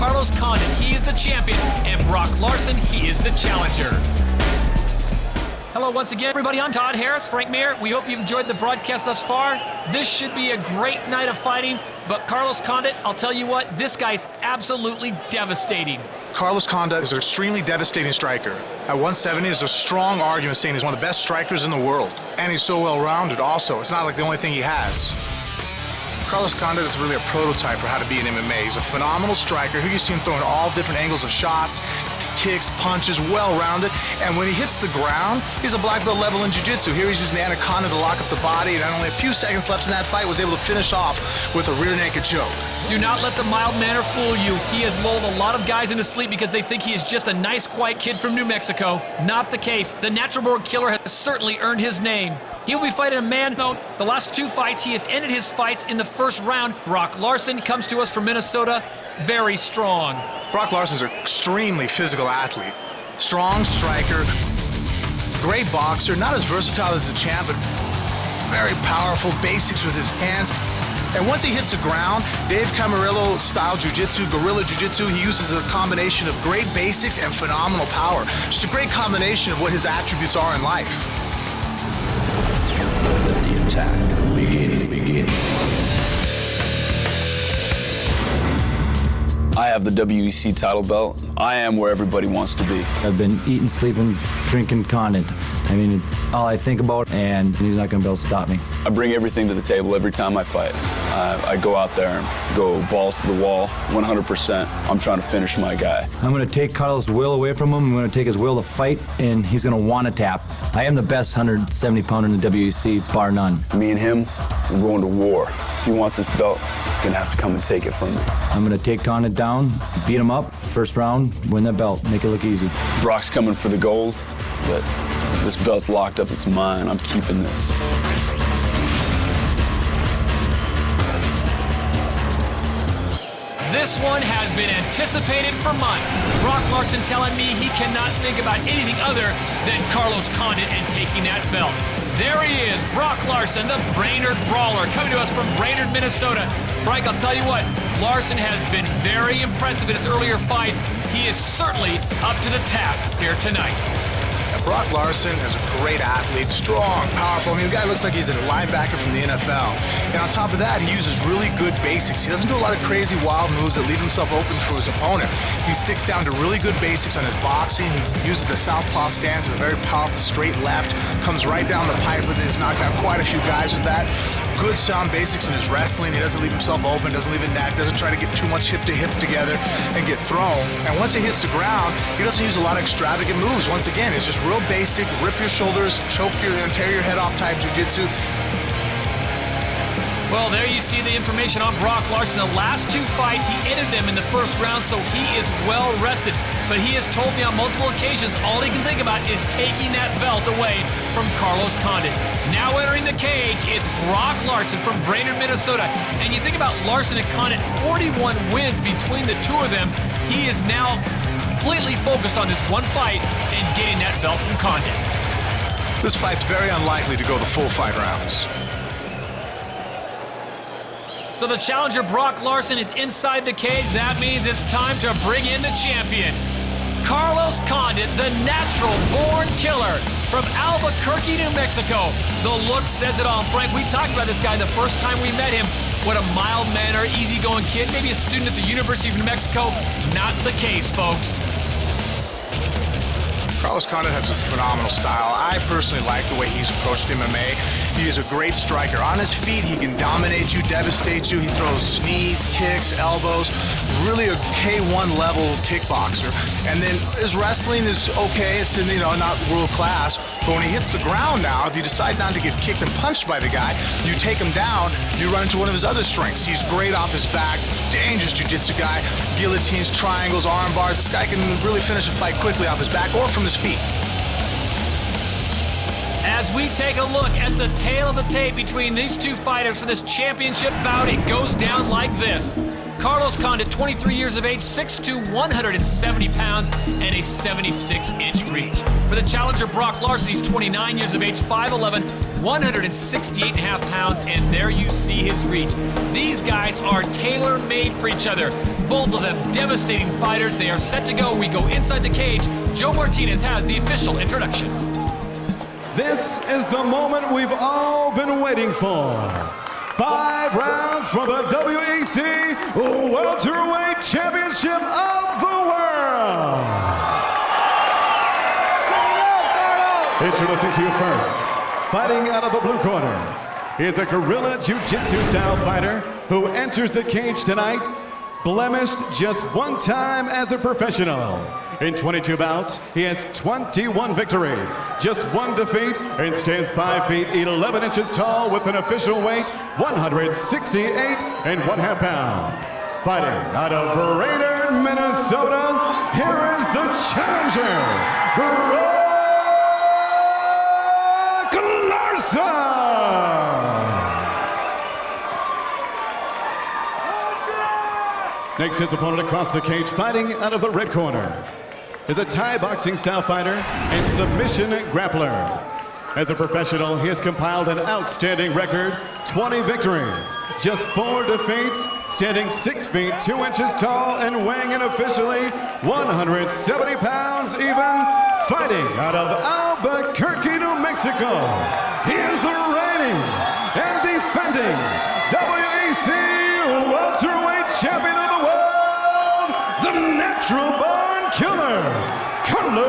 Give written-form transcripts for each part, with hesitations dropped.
Carlos Condit, he is the champion, and Brock Larson, he is the challenger. Hello once again, everybody. I'm Todd Harris, Frank Mir. We hope you've enjoyed the broadcast thus far. This should be a great night of fighting, but Carlos Condit, I'll tell you what, this guy's absolutely devastating. Carlos Condit is an extremely devastating striker. At 170, there's a strong argument saying he's one of the best strikers in the world. And he's so well-rounded also. It's not like the only thing he has. Carlos Condit is really a prototype for how to be in MMA. He's a phenomenal striker who you see him throwing all different angles of shots, kicks, punches, well-rounded, and when he hits the ground, he's a black belt level in jiu-jitsu. Here he's using the anaconda to lock up the body, and only a few seconds left in that fight was able to finish off with a rear naked choke. Do not let the mild manner fool you. He has lulled a lot of guys into sleep because they think he is just a nice, quiet kid from New Mexico. Not the case. The natural-born killer has certainly earned his name. He'll be fighting a man, though. The last two fights, he has ended his fights in the first round. Brock Larson comes to us from Minnesota, very strong. Brock Larson's an extremely physical athlete. Strong striker, great boxer, not as versatile as the champ, but very powerful basics with his hands. And once he hits the ground, Dave Camarillo-style jiu-jitsu, guerrilla jiu-jitsu, he uses a combination of great basics and phenomenal power. Just a great combination of what his attributes are in life. Let the attack begin. I have the WEC title belt. I am where everybody wants to be. I've been eating, sleeping, drinking Condit. I mean, it's all I think about, and he's not going to be able to stop me. I bring everything to the table every time I fight. I go out there and go balls to the wall, 100%. I'm trying to finish my guy. I'm going to take Carlos' will away from him. I'm going to take his will to fight, and he's going to want to tap. I am the best 170-pounder in the WEC, bar none. Me and him, we're going to war. If he wants this belt, he's going to have to come and take it from me. I'm going to take Condit down, beat him up, first round, win that belt, make it look easy. Brock's coming for the gold, but this belt's locked up. It's mine. I'm keeping this. This one has been anticipated for months. Brock Larson telling me he cannot think about anything other than Carlos Condit and taking that belt. There he is, Brock Larson, the Brainerd Brawler, coming to us from Brainerd, Minnesota. Frank, I'll tell you what, Larson has been very impressive in his earlier fights. He is certainly up to the task here tonight. Brock Larson is a great athlete, strong, powerful. I mean, the guy looks like he's a linebacker from the NFL. And on top of that, he uses really good basics. He doesn't do a lot of crazy, wild moves that leave himself open for his opponent. He sticks down to really good basics on his boxing. He uses the southpaw stance as a very powerful straight left, comes right down the pipe with it. He's knocked out quite a few guys with that. Good sound basics in his wrestling. He doesn't leave himself open, doesn't leave a neck, doesn't try to get too much hip to hip together and get thrown. And once he hits the ground, he doesn't use a lot of extravagant moves. Once again, it's just real basic, rip your shoulders, choke your, and tear your head off type jiu-jitsu. Well, there you see the information on Brock Larson. The last two fights, he ended them in the first round, so he is well rested. But he has told me on multiple occasions all he can think about is taking that belt away from Carlos Condit. Now entering the cage, it's Brock Larson from Brainerd, Minnesota. And you think about Larson and Condit, 41 wins between the two of them. He is now completely focused on this one fight and getting that belt from Condit. This fight's very unlikely to go the full 5 rounds. So the challenger, Brock Larson, is inside the cage. That means it's time to bring in the champion. Carlos Condit, the natural-born killer from Albuquerque, New Mexico. The look says it all. Frank, we talked about this guy the first time we met him. What a mild-mannered, easygoing kid. Maybe a student at the University of New Mexico. Not the case, folks. Carlos Condit has a phenomenal style. I personally like the way he's approached MMA. He is a great striker. On his feet, he can dominate you, devastate you. He throws knees, kicks, elbows. Really a K1 level kickboxer. And then his wrestling is okay. It's in, not world class. But when he hits the ground now, if you decide not to get kicked and punched by the guy, you take him down, you run into one of his other strengths. He's great off his back, dangerous jiu-jitsu guy, guillotines, triangles, arm bars. This guy can really finish a fight quickly off his back or from his feet. As we take a look at the tail of the tape between these two fighters for this championship bout, it goes down like this. Carlos Condit, 23 years of age, 6'2", 170 pounds, and a 76-inch reach. For the challenger, Brock Larson, he's 29 years of age, 5'11", 168.5 pounds, and there you see his reach. These guys are tailor-made for each other. Both of them devastating fighters. They are set to go. We go inside the cage. Joe Martinez has the official introductions. This is the moment we've all been waiting for. 5 rounds for the WEC Welterweight Championship of the World. Introducing to you first, fighting out of the blue corner, he is a guerrilla jiu-jitsu style fighter who enters the cage tonight blemished just 1 time as a professional. In 22 bouts, he has 21 victories, just 1 defeat, and stands 5 feet 11 inches tall with an official weight 168 1/2 pounds. Fighting out of Brainerd, Minnesota, here is the challenger, Brock Larson. Next, his opponent across the cage, fighting out of the red corner, is a Thai boxing style fighter and submission grappler. As a professional, he has compiled an outstanding record, 20 victories, just 4 defeats, standing 6 feet 2 inches tall and weighing in officially 170 pounds even, fighting out of Albuquerque, New Mexico. He is the reigning and defending WEC Welterweight Champion of the World, the Natural Born Killer, Carlos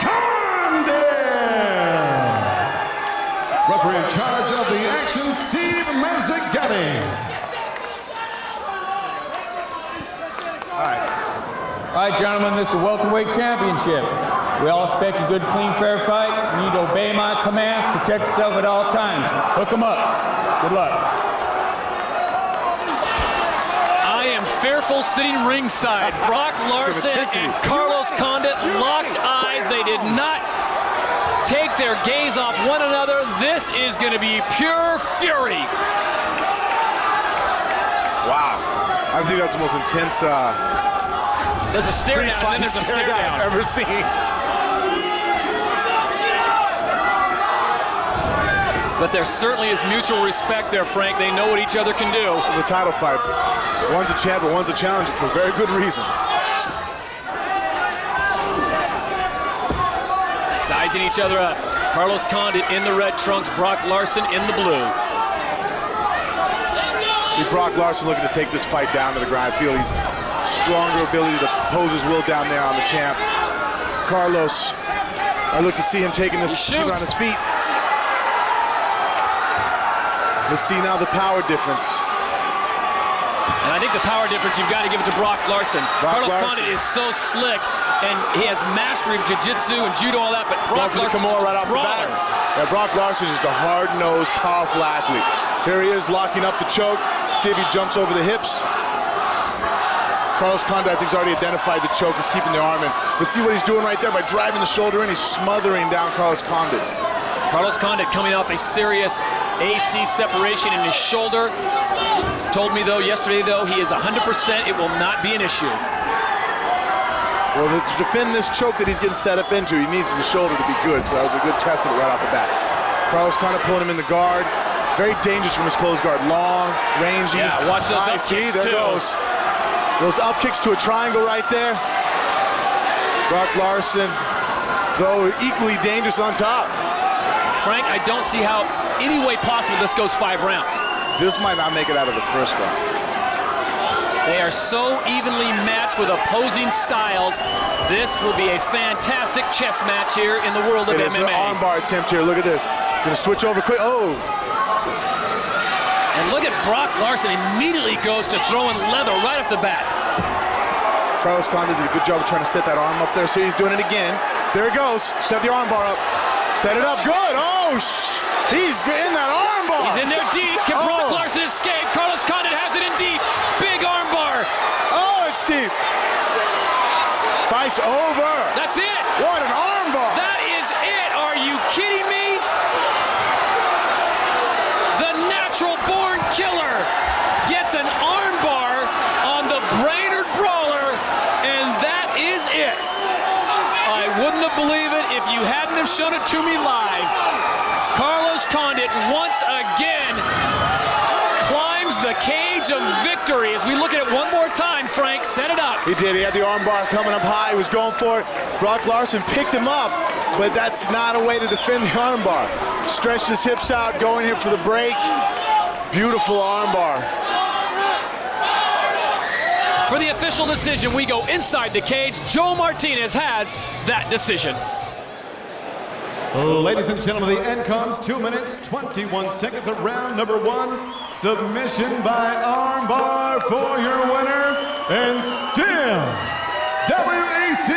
Condit. Referee in charge of the action, Steve Mazzagatti. All right, gentlemen, this is the welterweight championship. We all expect a good, clean, fair fight. You need to obey my commands, protect yourself at all times. Hook them up. Good luck. I am fearful sitting ringside. Brock Larson and Carlos Condit locked eyes. They did not take their gaze off one another. This is going to be pure fury. Wow. I think that's the most intense There's a stare down, and then there's a stare down I've ever seen. But there certainly is mutual respect there, Frank. They know what each other can do. It's a title fight. One's a champ, but one's a challenger for a very good reason. Sizing each other up. Carlos Condit in the red trunks, Brock Larson in the blue. See Brock Larson looking to take this fight down to the ground. I feel he's stronger ability to pose his will down there on the champ. Carlos, I look to see him taking this keep on his feet. Let's see now the power difference. And I think the power difference, you've got to give it to Brock Larson. Carlos Condit is so slick, and he has mastery of jiu-jitsu and judo, all that, but Brock Larson right off the bat. Yeah, Brock Larson is just a hard-nosed, powerful athlete. Here he is locking up the choke. See if he jumps over the hips. Carlos Condit, I think, has already identified the choke. He's keeping the arm in. But see what he's doing right there by driving the shoulder in. He's smothering down Carlos Condit. Carlos Condit coming off a serious AC separation in his shoulder. Told me, though, yesterday, though, he is 100%. It will not be an issue. Well, to defend this choke that he's getting set up into, he needs the shoulder to be good. So that was a good test of it right off the bat. Carlos Condit pulling him in the guard. Very dangerous from his closed guard. Long, rangy. Yeah, watch those up kicks, there too. Goes. Those up kicks to a triangle right there. Brock Larson, though, equally dangerous on top. Frank, I don't see how any way possible this goes 5 rounds. This might not make it out of the first round. They are so evenly matched with opposing styles. This will be a fantastic chess match here in the world of MMA. It's an armbar attempt here. Look at this. He's going to switch over quick. Oh. And look at Brock Larson immediately goes to throwing leather right off the bat. Carlos Condit did a good job of trying to set that arm up there. See, he's doing it again. There it goes. Set the armbar up. Set it up. Good. Oh, he's in that armbar. He's in there deep. Can Brock Larson escape? Carlos Condit has it in deep. Big armbar. Oh, it's deep. Fight's over. That's it. What an armbar. That is it. Are you kidding me? The natural born killer gets an armbar on the Brainerd Brawler, and that is it. I wouldn't have believed it if you hadn't have shown it to me live. Carlos Condit once again climbs the cage edge of victory as we look at it one more time. Frank, set it up. He did. He had the armbar coming up high. He was going for it. Brock Larson picked him up, but that's not a way to defend the armbar. Stretched his hips out, going here for the break. Beautiful armbar. For the official decision, we go inside the cage. Joe Martinez has that decision. Ladies and gentlemen, the end comes 2 minutes, 21 seconds of round number 1. Submission by armbar for your winner, and still WEC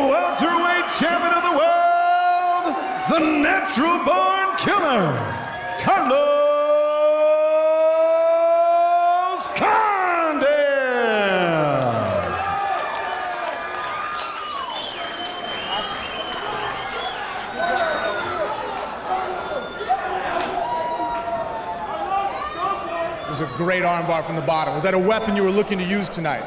welterweight champion of the world, the natural born killer, Carlos Condit. It was a great armbar from the bottom. Was that a weapon you were looking to use tonight?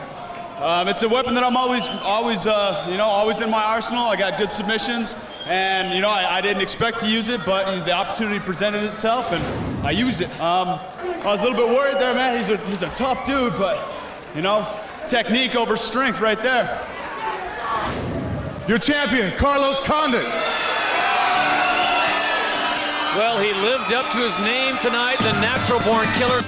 It's a weapon that I'm always in my arsenal. I got good submissions, and I didn't expect to use it, but the opportunity presented itself, and I used it. I was a little bit worried there, man. He's a tough dude, but technique over strength right there. Your champion, Carlos Condit. Well, he lived up to his name tonight, the natural born killer.